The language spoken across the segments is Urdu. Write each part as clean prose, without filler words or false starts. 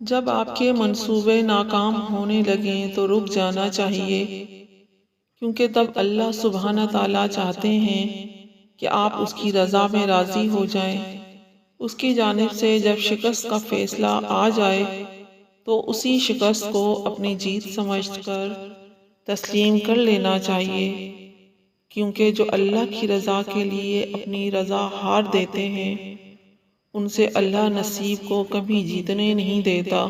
جب آپ کے منصوبے ناکام ہونے لگیں تو رک جانا چاہیے، کیونکہ تب اللہ سبحانہ تعالیٰ چاہتے ہیں کہ آپ اس کی رضا میں راضی ہو جائیں۔ اس کی جانب سے جب شکست کا فیصلہ آ جائے تو اسی شکست کو اپنی جیت سمجھ کر تسلیم کر لینا چاہیے، کیونکہ جو اللہ کی رضا کے لیے اپنی رضا ہار دیتے ہیں ان سے اللہ نصیب کو کبھی جیتنے نہیں دیتا۔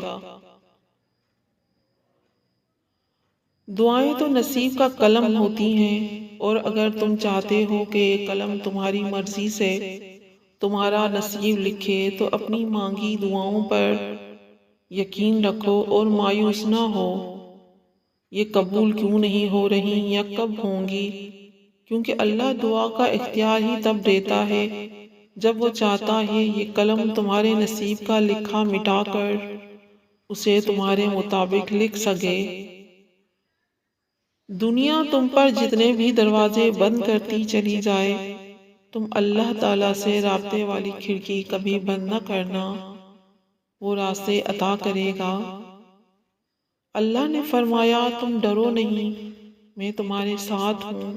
دعائیں تو نصیب کا قلم ہوتی ہیں، اور اگر تم چاہتے ہو کہ قلم تمہاری مرضی سے تمہارا نصیب لکھے تو اپنی مانگی دعاؤں پر یقین رکھو اور مایوس نہ ہو یہ قبول کیوں نہیں ہو رہی یا کب ہوں گی، کیونکہ اللہ دعا کا اختیار ہی تب دیتا ہے جب وہ چاہتا ہے یہ قلم تمہارے نصیب کا لکھا مٹا کر اسے تمہارے مطابق لکھ سکے۔ دنیا تم پر جتنے بھی دروازے بند کرتی چلی جائے، تم اللہ تعالیٰ سے رابطے والی کھڑکی کبھی بند نہ کرنا، وہ راستے عطا کرے گا۔ اللہ نے فرمایا تم ڈرو نہیں، میں تمہارے ساتھ ہوں،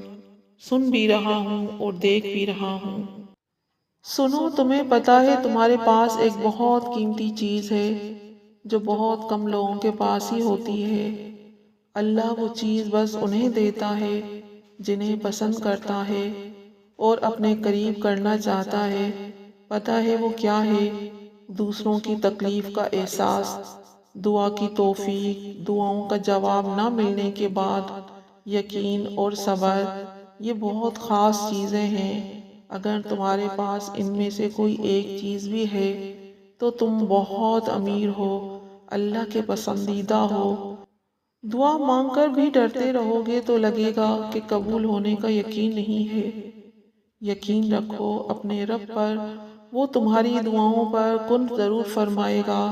سن بھی رہا ہوں اور دیکھ بھی رہا ہوں۔ سنو، تمہیں پتہ ہے تمہارے پاس ایک بہت قیمتی چیز ہے جو بہت کم لوگوں کے پاس ہی ہوتی ہے۔ اللہ وہ چیز بس انہیں دیتا ہے جنہیں پسند کرتا ہے اور اپنے قریب کرنا چاہتا ہے۔ پتہ ہے وہ کیا ہے؟ دوسروں کی تکلیف کا احساس، دعا کی توفیق، دعاؤں کا جواب نہ ملنے کے بعد یقین اور صبر۔ یہ بہت خاص چیزیں ہیں۔ اگر تمہارے پاس ان میں سے کوئی ایک چیز بھی ہے تو تم بہت امیر ہو، اللہ کے پسندیدہ ہو۔ دعا مانگ کر بھی ڈرتے رہو گے تو لگے گا کہ قبول ہونے کا یقین نہیں ہے۔ یقین رکھو اپنے رب پر، وہ تمہاری دعاؤں پر کن ضرور فرمائے گا۔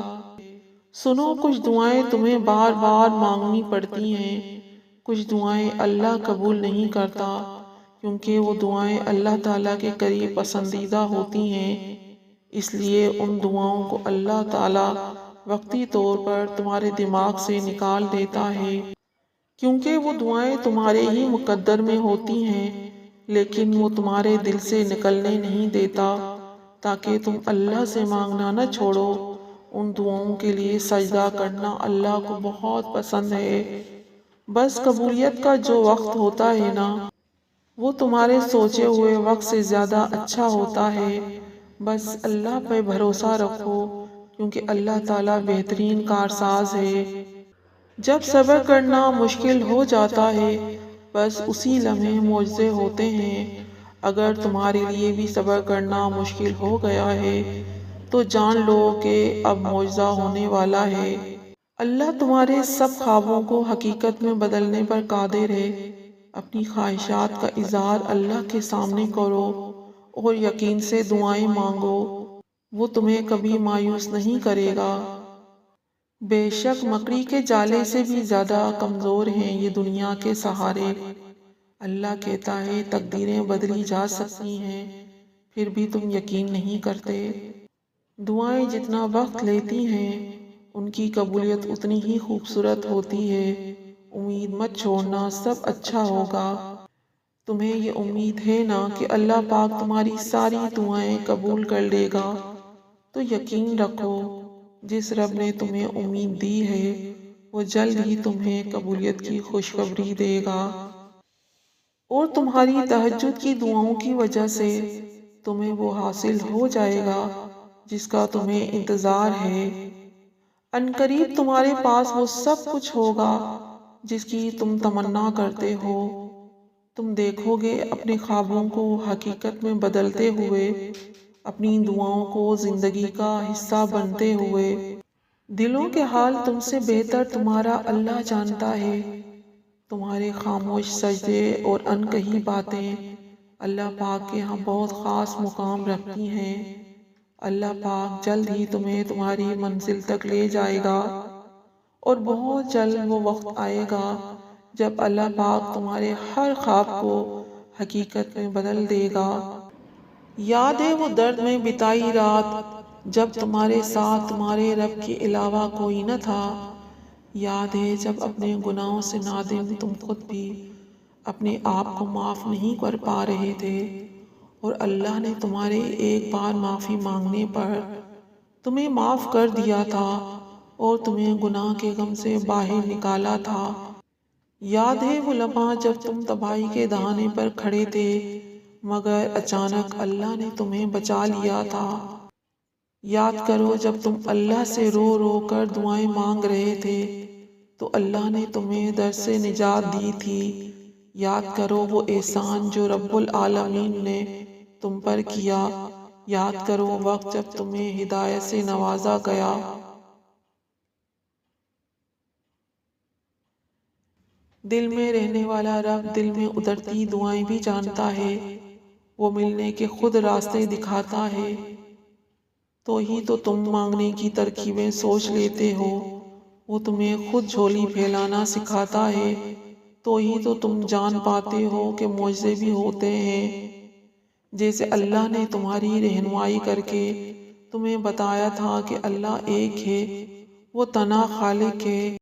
سنو، کچھ دعائیں تمہیں بار بار مانگنی پڑتی ہیں، کچھ دعائیں اللہ قبول نہیں کرتا، کیونکہ وہ دعائیں اللہ تعالیٰ کے قریب پسندیدہ ہوتی ہیں۔ اس لیے ان دعاؤں کو اللہ تعالیٰ وقتی طور پر تمہارے دماغ سے نکال دیتا ہے، کیونکہ وہ دعائیں تمہارے ہی مقدر میں ہوتی ہیں، لیکن وہ تمہارے دل سے نکلنے نہیں دیتا تاکہ تم اللہ سے مانگنا نہ چھوڑو۔ ان دعاؤں کے لیے سجدہ کرنا اللہ کو بہت پسند ہے۔ بس قبولیت کا جو وقت ہوتا ہے نا، وہ تمہارے سوچے ہوئے وقت سے زیادہ اچھا ہوتا ہے۔ بس اللہ پہ بھروسہ رکھو، کیونکہ اللہ تعالیٰ بہترین کارساز ہے۔ جب صبر کرنا مشکل ہو جاتا ہے، بس اسی لمحے معجزے ہوتے ہیں۔ اگر تمہارے لیے بھی صبر کرنا مشکل ہو گیا ہے تو جان لو کہ اب معجزہ ہونے والا ہے۔ اللہ تمہارے سب خوابوں کو حقیقت میں بدلنے پر قادر ہے۔ اپنی خواہشات کا اظہار اللہ کے سامنے کرو اور یقین سے دعائیں مانگو، وہ تمہیں کبھی مایوس نہیں کرے گا۔ بے شک مکڑی کے جالے سے بھی زیادہ کمزور ہیں یہ دنیا کے سہارے۔ اللہ کہتا ہے تقدیریں بدلی جا سکتی ہیں، پھر بھی تم یقین نہیں کرتے۔ دعائیں جتنا وقت لیتی ہیں ان کی قبولیت اتنی ہی خوبصورت ہوتی ہے۔ امید مت چھوڑنا، سب اچھا ہوگا۔ تمہیں یہ امید ہے نا کہ اللہ پاک تمہاری ساری دعائیں قبول کر لے گا، تو یقین رکھو جس رب نے تمہیں امید دی ہے وہ جلد ہی تمہیں قبولیت کی خوشخبری دے گا، اور تمہاری تہجد کی دعاؤں کی وجہ سے تمہیں وہ حاصل ہو جائے گا جس کا تمہیں انتظار ہے۔ عنقریب تمہارے پاس وہ سب کچھ ہوگا جس کی تم تمنا کرتے ہو۔ تم دیکھو گے اپنے خوابوں کو حقیقت میں بدلتے ہوئے، اپنی دعاؤں کو زندگی کا حصہ بنتے ہوئے۔ دلوں کے حال تم سے بہتر تمہارا اللہ جانتا ہے۔ تمہارے خاموش سجدے اور انکہی باتیں اللہ پاک کے ہاں بہت خاص مقام رکھتی ہیں۔ اللہ پاک جلد ہی تمہیں تمہاری منزل تک لے جائے گا، اور بہت جلد وہ وقت آئے گا جب اللہ پاک تمہارے ہر خواب کو حقیقت میں بدل دے گا۔ یاد ہے وہ درد میں بتائی رات جب تمہارے ساتھ تمہارے رب کے علاوہ کوئی نہ تھا۔ یاد ہے جب اپنے گناہوں سے نادم تم خود بھی اپنے آپ کو معاف نہیں کر پا رہے تھے، اور اللہ نے تمہارے ایک بار معافی مانگنے پر تمہیں معاف کر دیا تھا اور تمہیں گناہ کے غم سے باہر نکالا تھا۔ یاد ہے وہ لمحہ جب تم تباہی کے دہانے پر کھڑے تھے، مگر اچانک اللہ نے تمہیں بچا لیا تھا۔ یاد کرو جب تم اللہ سے رو رو کر دعائیں مانگ رہے تھے تو اللہ نے تمہیں در سے نجات دی تھی۔ یاد کرو وہ احسان جو رب العالمین نے تم پر کیا۔ یاد کرو وقت جب تمہیں ہدایت سے نوازا گیا۔ دل میں رہنے والا رب دل میں اترتی دعائیں بھی جانتا ہے، وہ ملنے کے خود راستے دکھاتا ہے۔ تو ہی تو تم مانگنے کی ترکیبیں سوچ لیتے ہو، وہ تمہیں خود جھولی پھیلانا سکھاتا ہے۔ تو ہی تو تم جان پاتے ہو کہ معجزے بھی ہوتے ہیں، جیسے اللہ نے تمہاری رہنمائی کر کے تمہیں بتایا تھا کہ اللہ ایک ہے، وہ تنہا خالق ہے۔